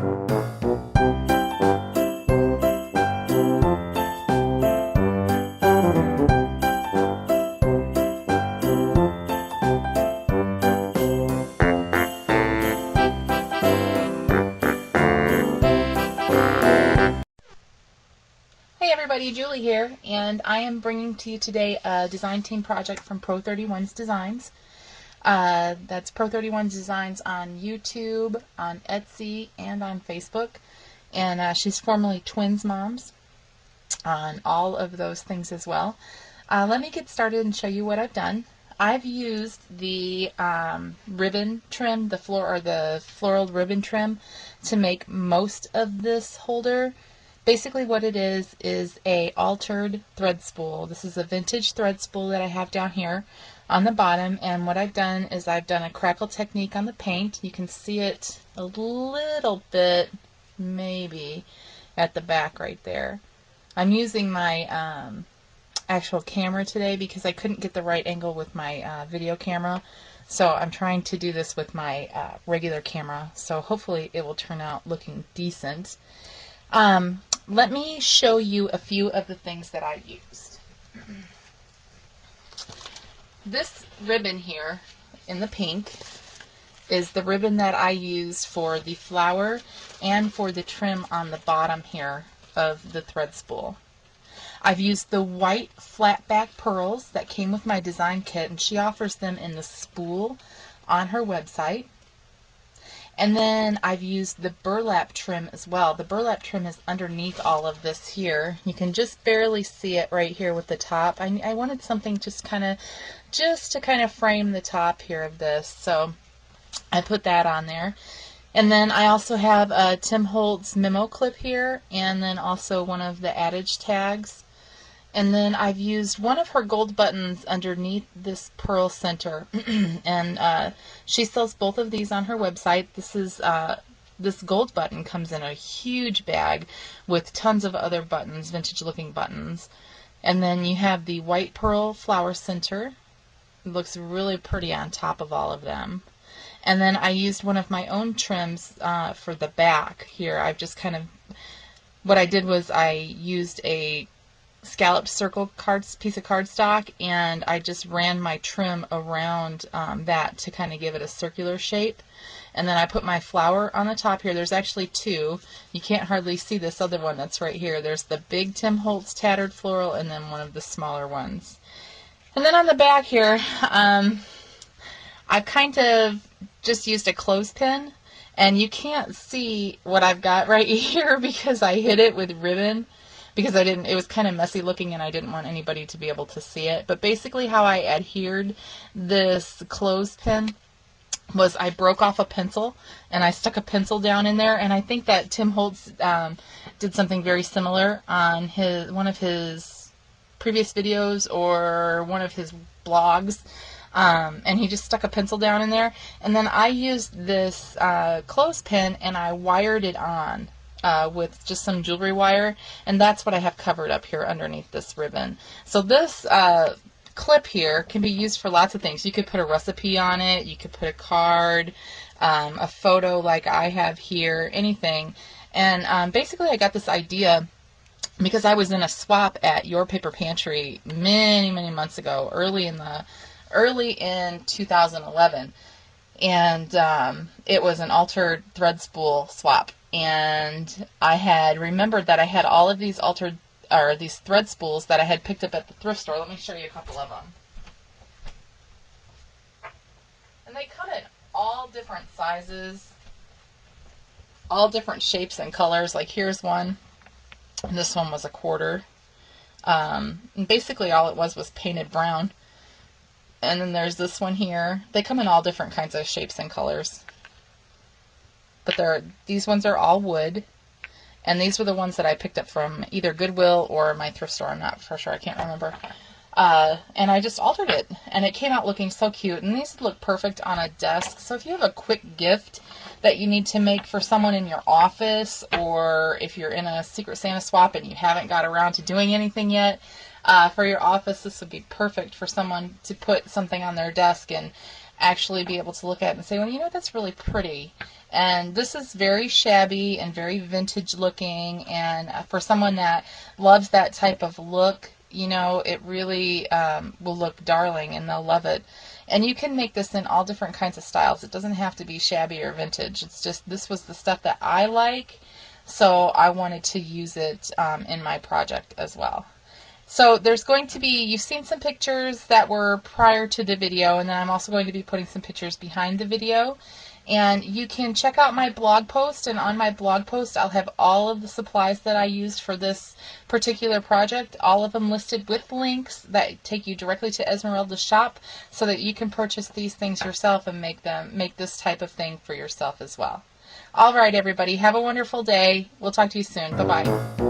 Hey everybody, Julie here, and I am bringing to you today a design team project from Pro31's Designs. That's Pro31's Designs on YouTube, on Etsy, and on Facebook. And she's formerly Twins Moms on all of those things as well. Let me get started and show you what I've done. I've used the ribbon trim, the floral ribbon trim, to make most of this holder. Basically what it is a altered thread spool. This is a vintage thread spool that I have down here on the bottom, and what I've done is I've done a crackle technique on the paint. You can see it a little bit maybe at the back right there. I'm using my actual camera today because I couldn't get the right angle with my video camera, so I'm trying to do this with my regular camera, so hopefully it will turn out looking decent. Let me show you a few of the things that I used. This ribbon here in the pink is the ribbon that I used for the flower and for the trim on the bottom here of the thread spool. I've used the white flat back pearls that came with my design kit, and she offers them in the spool on her website. And then I've used the burlap trim as well. The burlap trim is underneath all of this here. You can just barely see it right here with the top. I wanted something just to kind of frame the top here of this, so I put that on there. And then I also have a Tim Holtz memo clip here, and then also one of the adage tags. And then I've used one of her gold buttons underneath this pearl center, and she sells both of these on her website. This gold button comes in a huge bag with tons of other buttons, vintage looking buttons. And then you have the white pearl flower center. It looks really pretty on top of all of them. And then I used one of my own trims for the back here. I've just what I did was I used a scalloped circle piece of cardstock, and I just ran my trim around that to kind of give it a circular shape. And then I put my flower on the top here. There's actually two. You can't hardly see this other one that's right here. There's the big Tim Holtz tattered floral, and then one of the smaller ones. And then on the back here, I've kind of just used a clothespin, and you can't see what I've got right here because I hid it with ribbon, because it was kind of messy looking and I didn't want anybody to be able to see it. But basically how I adhered this clothespin was I broke off a pencil and I stuck a pencil down in there, and I think that Tim Holtz did something very similar on one of his previous videos or one of his blogs. And he just stuck a pencil down in there, and then I used this clothespin and I wired it on with just some jewelry wire, and that's what I have covered up here underneath this ribbon. So this clip here can be used for lots of things. You could put a recipe on it, you could put a card, a photo like I have here, anything. And basically I got this idea because I was in a swap at Your Paper Pantry many months ago, early in 2011, and it was an altered thread spool swap. And I had remembered that I had all of these these thread spools that I had picked up at the thrift store. Let me show you a couple of them. And they come in all different sizes, all different shapes and colors. Like here's one, and this one was a quarter. And basically all it was painted brown. And then there's this one here. They come in all different kinds of shapes and colors. But these ones are all wood, and these were the ones that I picked up from either Goodwill or my thrift store. I'm not for sure, I can't remember. And I just altered it, and it came out looking so cute. And these look perfect on a desk. So if you have a quick gift that you need to make for someone in your office, or if you're in a Secret Santa swap and you haven't got around to doing anything yet, for your office, this would be perfect for someone to put something on their desk and actually be able to look at it and say, well, you know, that's really pretty. And this is very shabby and very vintage looking, and for someone that loves that type of look, you know, it really will look darling and they'll love it. And you can make this in all different kinds of styles. It doesn't have to be shabby or vintage. It's just, this was the stuff that I like, so I wanted to use it in my project as well. So there's going to be, you've seen some pictures that were prior to the video, and then I'm also going to be putting some pictures behind the video. And you can check out my blog post, and on my blog post I'll have all of the supplies that I used for this particular project, all of them listed with links that take you directly to Esmeralda's shop, so that you can purchase these things yourself and make this type of thing for yourself as well. All right, everybody, have a wonderful day. We'll talk to you soon. Bye-bye.